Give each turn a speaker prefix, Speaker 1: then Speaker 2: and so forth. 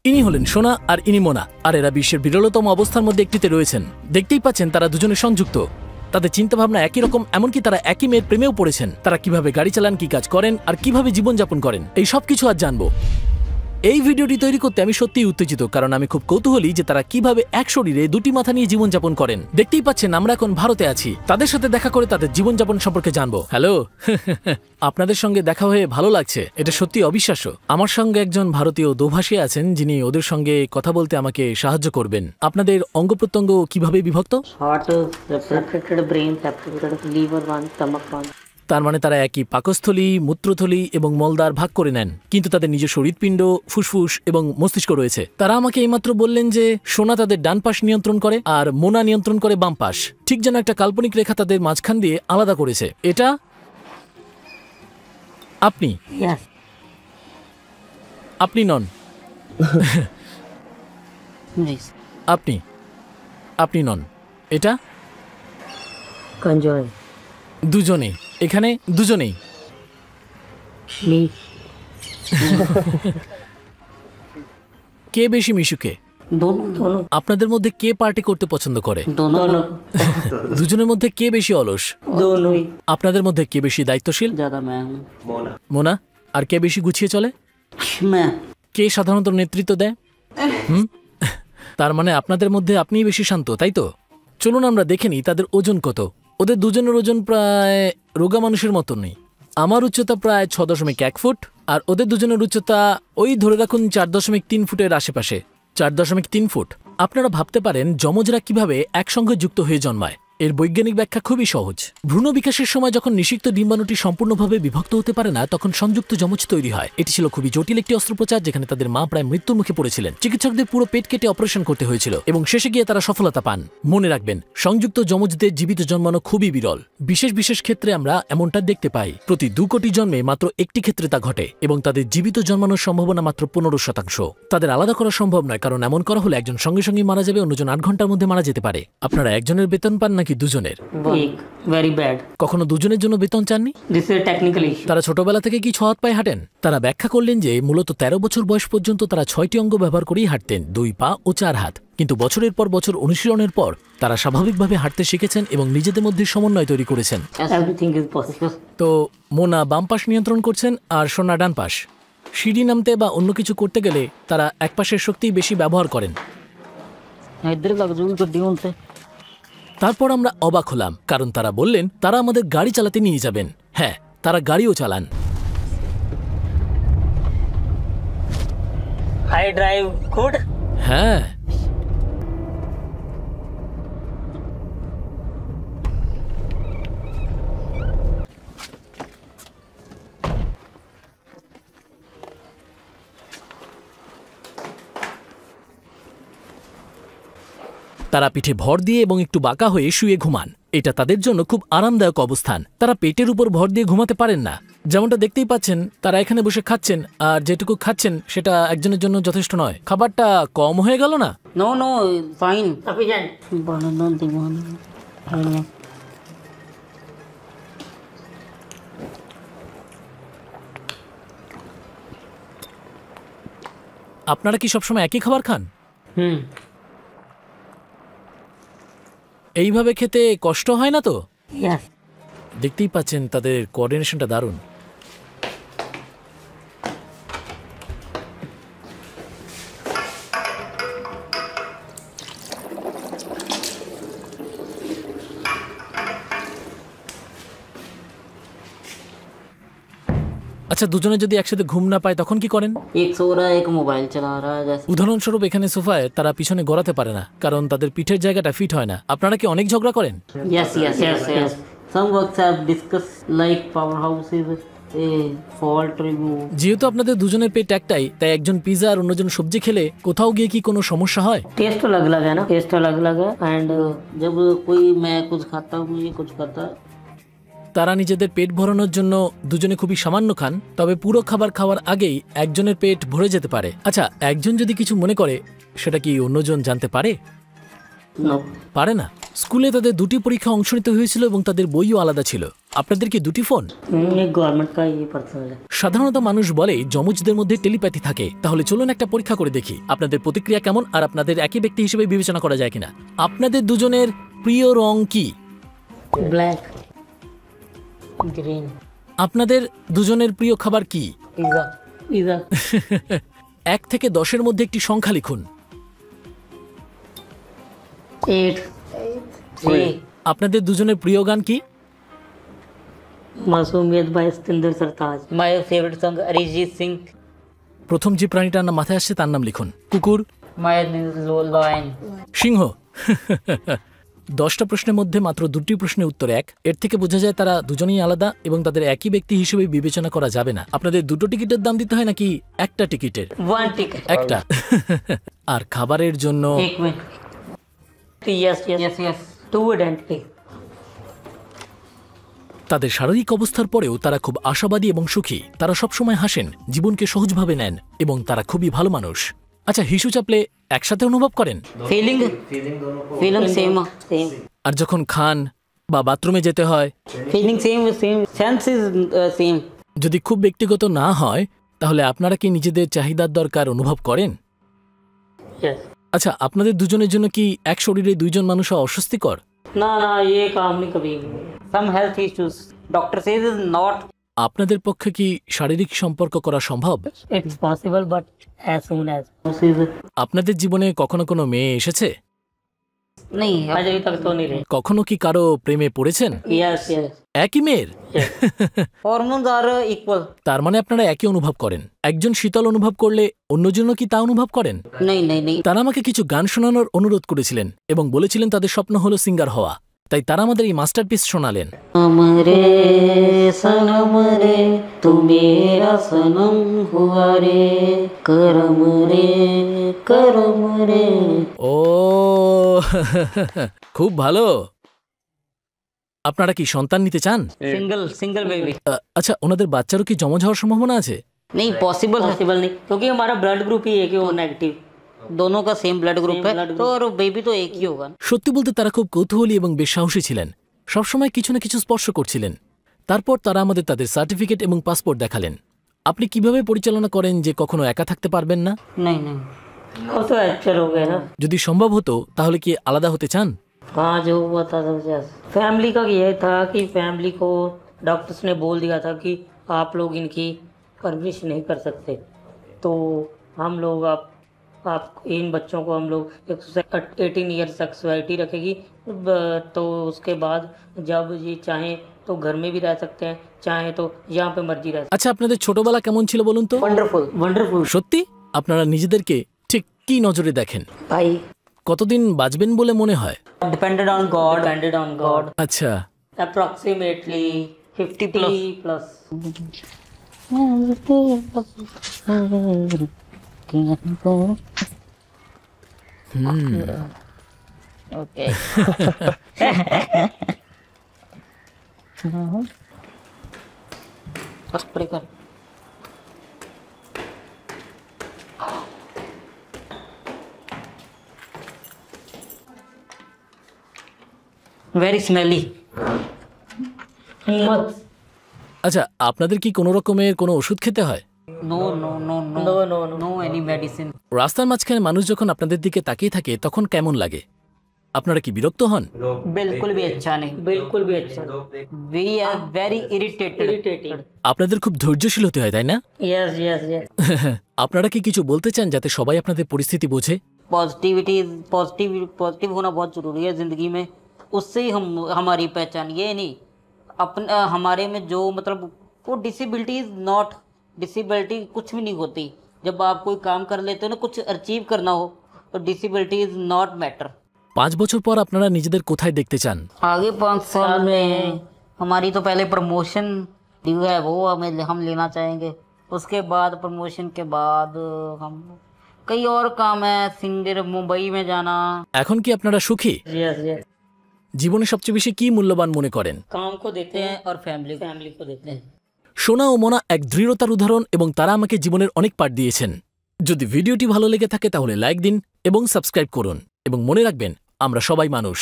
Speaker 1: ইনি হলেন সোনা আর ইনি মোনা, আর এরা বিশ্বের বিরলতম অবস্থার মধ্যে একটিতে রয়েছেন। দেখতেই পাচ্ছেন তারা দুজনে সংযুক্ত, তাদের চিন্তাভাবনা একই রকম, এমনকি তারা একই মেয়ের প্রেমেও পড়েছেন। তারা কিভাবে গাড়ি চালান, কি কাজ করেন আর কিভাবে জীবনযাপন করেন, এই সব কিছু আজ জানবো। এই ভিডিওটি তৈরি করতে আমি সত্যিই উত্তেজিত, কারণ আমি খুব কৌতূহলী যে তারা কিভাবে এক শরীরে দুটি মাথা নিয়ে জীবনযাপন করেন। দেখতেই পাচ্ছেন আমরা এখন ভারতে আছি, তাদের সাথে দেখা করে তাদের জীবনযাপন সম্পর্কে জানবো। হ্যালো, আপনাদের সঙ্গে দেখা হয়ে ভালো লাগছে, এটা সত্যি অবিশ্বাস্য। আমার সঙ্গে একজন ভারতীয় দোভাষী আছেন, যিনি ওদের সঙ্গে কথা বলতে আমাকে সাহায্য করবেন। আপনাদের অঙ্গ প্রত্যঙ্গ কিভাবে বিভক্ত? তার মানে তারা একই পাকস্থলী, মূত্রথলি এবং মলদ্বার ভাগ করে নেন, কিন্তু তাদের নিজস্ব হৃৎপিণ্ড, ফুসফুস এবং মস্তিষ্ক রয়েছে। তারা আমাকে এইমাত্র বললেন যে সোনা তাদের ডান পাশ নিয়ন্ত্রণ করে আর মোনা নিয়ন্ত্রণ করে বাম পাশ, ঠিক যেন একটা কাল্পনিক রেখা তাদের মাঝখান দিয়ে আলাদা করেছে। এটা আপনি? আপনি নন। আপনি আপনি নন। এটা দুজনেই, এখানে দুজনেই। কে বেশি মিশুকে? আপনাদের মধ্যে কে পার্টি করতে পছন্দ করে? দুজনের মধ্যে কে বেশি অলস? আপনাদের মধ্যে কে বেশি দায়িত্বশীল? মোনা। আর কে বেশি গুছিয়ে চলে? কে সাধারণত নেতৃত্ব দেয়? তার মানে আপনাদের মধ্যে আপনিই বেশি শান্ত, তাই তো? চলুন আমরা দেখে নিই তাদের ওজন কত। ওদের দুজনের ওজন প্রায় রোগা মানুষের মতো নেই। আমার উচ্চতা প্রায় 6.1 ফুট, আর ওদের দুজনের উচ্চতা ওই ধরে রাখুন 4.3 ফুটের আশেপাশে। 4.3 ফুট। আপনারা ভাবতে পারেন যমজরা কিভাবে একসঙ্গে যুক্ত হয়ে জন্মায়। এর বৈজ্ঞানিক ব্যাখ্যা খুবই সহজ। ভ্রূণ বিকাশের সময় যখন নিষিক্ত ডিম্বাণুটি সম্পূর্ণভাবে বিভক্ত হতে পারে না, তখন সংযুক্ত যমজ তৈরি হয়। এটি ছিল খুবই জটিল একটি অস্ত্রোপচার, যেখানে তাদের মা প্রায় মৃত্যুর মুখে পড়েছিলেন। চিকিৎসকদের পুরো পেট কেটে অপারেশন করতে হয়েছিল এবং শেষে গিয়ে তারা সফলতা পান। মনে রাখবেন, সংযুক্ত যমজদের জীবিত জন্মানো খুবই বিরল। বিশেষ বিশেষ ক্ষেত্রে আমরা এমনটা দেখতে পাই। প্রতি 2 কোটি জন্মে মাত্র একটি ক্ষেত্রে তা ঘটে এবং তাদের জীবিত জন্মানোর সম্ভাবনা মাত্র 15%। তাদের আলাদা করা সম্ভব নয়, কারণ এমন করা হলে একজন সঙ্গে সঙ্গে মারা যাবে, অন্যজন 8 ঘন্টার মধ্যে মারা যেতে পারে। আপনারা একজনের বেতন পান নাকি দুজনের? কখনো দুজনের জন্য বেতন চাননি? তারা ছোটবেলা থেকে কি 6 হাত পায়ে হাঁটেন? তারা ব্যাখ্যা করলেন যে মূলত 13 বছর বয়স পর্যন্ত তারা 6টি অঙ্গ ব্যবহার করেই হাঁটতেন, 2 পা ও 4 হাত। কিন্তু বছরের পর বছর অনুশীলনের পর তারা স্বাভাবিকভাবে হাঁটতে শিখেছেন এবং নিজেদের মধ্যে সমন্বয় তৈরি করেছেন। তো মোনা বাম পাশ নিয়ন্ত্রণ করছেন আর সোনা ডান পাশ। সিঁড়ি নামতে বা অন্য কিছু করতে গেলে তারা এক পাশের শক্তি বেশি ব্যবহার করেন। তারপর আমরা অবাক হলাম, কারণ তারা বললেন তারা আমাদের গাড়ি চালাতে নিয়ে যাবেন। হ্যাঁ, তারা গাড়িও চালান। হ্যাঁ, তারা পিঠে ভর দিয়ে এবং একটু বাঁকা হয়ে শুয়ে ঘুমান। এটা তাদের জন্য খুব আরামদায়ক অবস্থান। তারা পেটের উপর ভর দিয়ে ঘুমাতে পারেন না। যেমনটা দেখতেই পাচ্ছেন, তারা এখানে বসে খাচ্ছেন, আর যেটুকু খাচ্ছেন সেটা একজনের জন্য যথেষ্ট নয়। খাবারটা কম হয়ে গেল না?
Speaker 2: ফাইন।
Speaker 1: আপনারা কি সবসময় একই খাবার খান? এইভাবে খেতে কষ্ট হয় না তো? দেখতেই পাচ্ছেন তাদের কোঅর্ডিনেশনটা দারুণ। আচ্ছা, দুজনে যদি একসাথে ঘুম না পায় তখন কি করেন? উদাহরণস্বরূপ এখানে সোফায় তারা পিছনে গড়াতে পারে না, কারণ তাদের পিঠের জায়গাটা ফিট হয় না। আপনারা কি অনেক ঝগড়া করেন? যেহেতু আপনাদের দুজনের পেট একটাই, তাই একজন পিজা আর অন্যজন সবজি খেলে কোথাও গিয়ে কি কোনো সমস্যা হয়?
Speaker 2: टेस्ट तो अलग अलग है ना, टेस्ट अलग अलग है। एंड जब कोई मैं कुछ खाता हूँ, ये कुछ खाता।
Speaker 1: তারা নিজেদের পেট ভরানোর জন্য দুজনে খুবই সামান্য খান, তবে পুরো খাবার খাওয়ার আগেই একজনের পেট ভরে যেতে পারে। আচ্ছা, একজন যদি কিছু মনে করে, সেটা কি অন্যজন জানতে পারে? পারে না। স্কুলে তাদের 2টি পরীক্ষা অংশ নিতে হয়েছিল এবং তাদের বইও আলাদা ছিল। আপনাদের কি দুটি ফোন?
Speaker 2: ये गवर्नमेंट का ये पर्सनल है।
Speaker 1: সাধারণত মানুষ বলে যমজদের মধ্যে টেলিপ্যাথি থাকে। তাহলে চলুন একটা পরীক্ষা করে দেখি আপনাদের প্রতিক্রিয়া কেমন আর আপনাদের একই ব্যক্তি হিসেবে বিবেচনা করা যায় কিনা। আপনাদের দুজনের প্রিয় রং কি?
Speaker 2: ब्लैक ग्रीन
Speaker 1: আপনাদের দুজনের প্রিয় খাবার কি?
Speaker 2: पिज्जा पिज्जा
Speaker 1: 1 থেকে 10-এর মধ্যে একটি সংখ্যা লিখুন।
Speaker 2: 8 3
Speaker 1: আপনাদের দুজনের প্রিয় গান কি?
Speaker 2: Masoomiyat by Satinder Sartaaj. My favourite song Arijit Singh.
Speaker 1: প্রথম যে প্রাণীটার নাম মাথায় আসছে তার নাম লিখুন। কুকুর,
Speaker 2: माय लायन।
Speaker 1: সিংহ। 10টা প্রশ্নের মধ্যে মাত্র 2টি প্রশ্নের উত্তর 1। এর থেকে বোঝা যায় তারা দুজনেই আলাদা এবং তাদের একই ব্যক্তি হিসেবে বিবেচনা করা যাবে না। আপনাদের 2টো টিকিটের দাম দিতে হয় নাকি একটা টিকিটের?
Speaker 2: 1 टिकट।
Speaker 1: একটা। আর খাবারের জন্য
Speaker 2: 1 minute. Yes yes yes 2 identity.
Speaker 1: তাদের শারীরিক অবস্থার পরেও তারা খুব আশাবাদী এবং সুখী। তারা সবসময় হাসেন, জীবনকে সহজভাবে নেন এবং তারা খুবই ভালো মানুষ। আচ্ছা, হিসু চাপলে একসাথে অনুভব করেন?
Speaker 2: Feeling same same.
Speaker 1: আর যখন খান বা বাথরুমে যেতে হয়?
Speaker 2: Feeling same same sense is same.
Speaker 1: যদি খুব ব্যক্তিগত না হয় তাহলে আপনারা কি নিজেদের চাহিদার দরকার অনুভব করেন?
Speaker 2: यस।
Speaker 1: আচ্ছা, আপনাদের দুজনের জন্য কি এক শরীরে দুইজন মানুষ হওয়া অস্বস্তিকর?
Speaker 2: ना ना ये काम नहीं कभी। Some health issues doctor says is not.
Speaker 1: আপনাদের पक्षে কি শারীরিক সম্পর্ক করা সম্ভব?
Speaker 2: It's possible but as soon as.
Speaker 1: আপনাদের জীবনে কখনো কোনো মেয়ে এসেছে?
Speaker 2: नहीं आज अभी तक तो नहीं रहे।
Speaker 1: কখনো কি কারো প্রেমে পড়েছেন?
Speaker 2: Yes yes.
Speaker 1: একই মেয়ের?
Speaker 2: Hormones are equal.
Speaker 1: তার মানে আপনারা একই অনুভব করেন। একজন শীতল অনুভব করলে অন্যজন কি তা অনুভব করেন?
Speaker 2: नहीं नहीं नहीं।
Speaker 1: তারা আমাকে কিছু গান শোনানোর অনুরোধ করেছিলেন এবং বলেছিলেন তাদের স্বপ্ন হলো সিঙ্গার হওয়া। তাই তারা আমাদের এই মাস্টারপিস শোনালেন।
Speaker 2: हमरे सनम रे तू मेरा सनम हुआ रे करम रे।
Speaker 1: ও খুব ভালো। আপনারা কি সন্তান নিতে চান?
Speaker 2: Single baby.
Speaker 1: আচ্ছা, ওনাদের বাচ্চারও কি জমজ হওয়ার सम्भावना আছে?
Speaker 2: नहीं पॉसिबल नहीं क्योंकि हमारा ब्लड ग्रुप ही एक ही हो नेगेटिव। दोनों का सेम ब्लड ग्रुप है तो और बेबी तो एक ही होगा।
Speaker 1: সত্যি বলতে তারা খুব কৌতূহলী এবং বেশ সাহসী ছিলেন। সবসময় কিছু না কিছু স্পর্শ করছিলেন। তারপর তারা আমাদের তাদের সার্টিফিকেট এবং পাসপোর্ট দেখালেন। আপনি কিভাবে পরিচালনা করেন যে কখনো একা থাকতে পারবেন না?
Speaker 2: नहीं नहीं वो तो एक्चुअल हो गया ना।
Speaker 1: যদি সম্ভব হতো তাহলে কি আলাদা হতে চান?
Speaker 2: हाँ जो हुआ था फैमिली का ये था कि फैमिली को डॉक्टर्स ने बोल दिया था कि आप लोग इनकी परवरिश नहीं कर सकते, तो हम लोग आप इन बच्चों को हम लोग 18 ईयर सेक्सुअलिटी रखेगी, तो उसके बाद जब ये चाहें तो घर में भी रह सकते हैं, चाहें तो यहाँ पे मर्जी रह सकते
Speaker 1: আচ্ছা, আপনাদের ছোটবেলা কেমন ছিল বলুন তো?
Speaker 2: हैं। Wonderful wonderful.
Speaker 1: সত্যি আপনারা নিজেদেরকে ঠিক কি নজরে দেখেন?
Speaker 2: भाई
Speaker 1: কতদিন বাঁচবেন বলে মনে হয়?
Speaker 2: Depended on God.
Speaker 1: আচ্ছা,
Speaker 2: अप्रोक्सीमेटली 50 प्लस। ओके। स्प्रे कर। Very smelly.
Speaker 1: আচ্ছা, আপনাদের কি কোনো রকমের কোনো ওষুধ খেতে হয়?
Speaker 2: No no no no no no any medicine.
Speaker 1: রাস্তার মাঝখানে মানুষ যখন আপনাদের দিকে তাকিয়ে থাকে তখন কেমন লাগে? আপনারা কি বিরক্ত হন?
Speaker 2: बिल्कुल भी अच्छा नहीं। बिल्कुल भी अच्छा। We are very irritated.
Speaker 1: আপনাদের খুব ধৈর্যশীল হতে হয়, তাই না?
Speaker 2: Yes yes yes.
Speaker 1: আপনারা কি কিছু বলতে চান যাতে সবাই আপনাদের পরিস্থিতি বোঝে?
Speaker 2: पॉजिटिव होना बहुत जरूरी है जिंदगी में। उससे ही हम हमारी पहचान। ये नहीं अपने हमारे में जो मतलब वो डिसेबिलिटी कुछ भी नहीं होती। जब आप कोई काम कर लेते हो ना, कुछ अचीव करना हो तो डिसेबिलिटी इज नॉट मैटर।
Speaker 1: 5 বছর পর আপনারা নিজেদের কোথায় দেখতে চান?
Speaker 2: आगे 5 साल में हमारी तो पहले प्रमोशन ड्यू है, वो हम लेना चाहेंगे। उसके बाद प्रमोशन के बाद हम कई और काम है, सिंगर मुंबई में जाना।
Speaker 1: এখন কি আপনারা সুখী?
Speaker 2: Yes yes.
Speaker 1: জীবনে সবচেয়ে বেশি কি মূল্যবান মনে করেন?
Speaker 2: काम को देते हैं और फैमिली को देते हैं।
Speaker 1: সোনা ও মনা এক দৃঢ়তার উদাহরণ এবং তারা আমাকে জীবনের অনেক পাঠ দিয়েছেন। যদি ভিডিওটি ভালো লেগে থাকে তাহলে লাইক দিন এবং সাবস্ক্রাইব করুন এবং মনে রাখবেন আমরা সবাই মানুষ।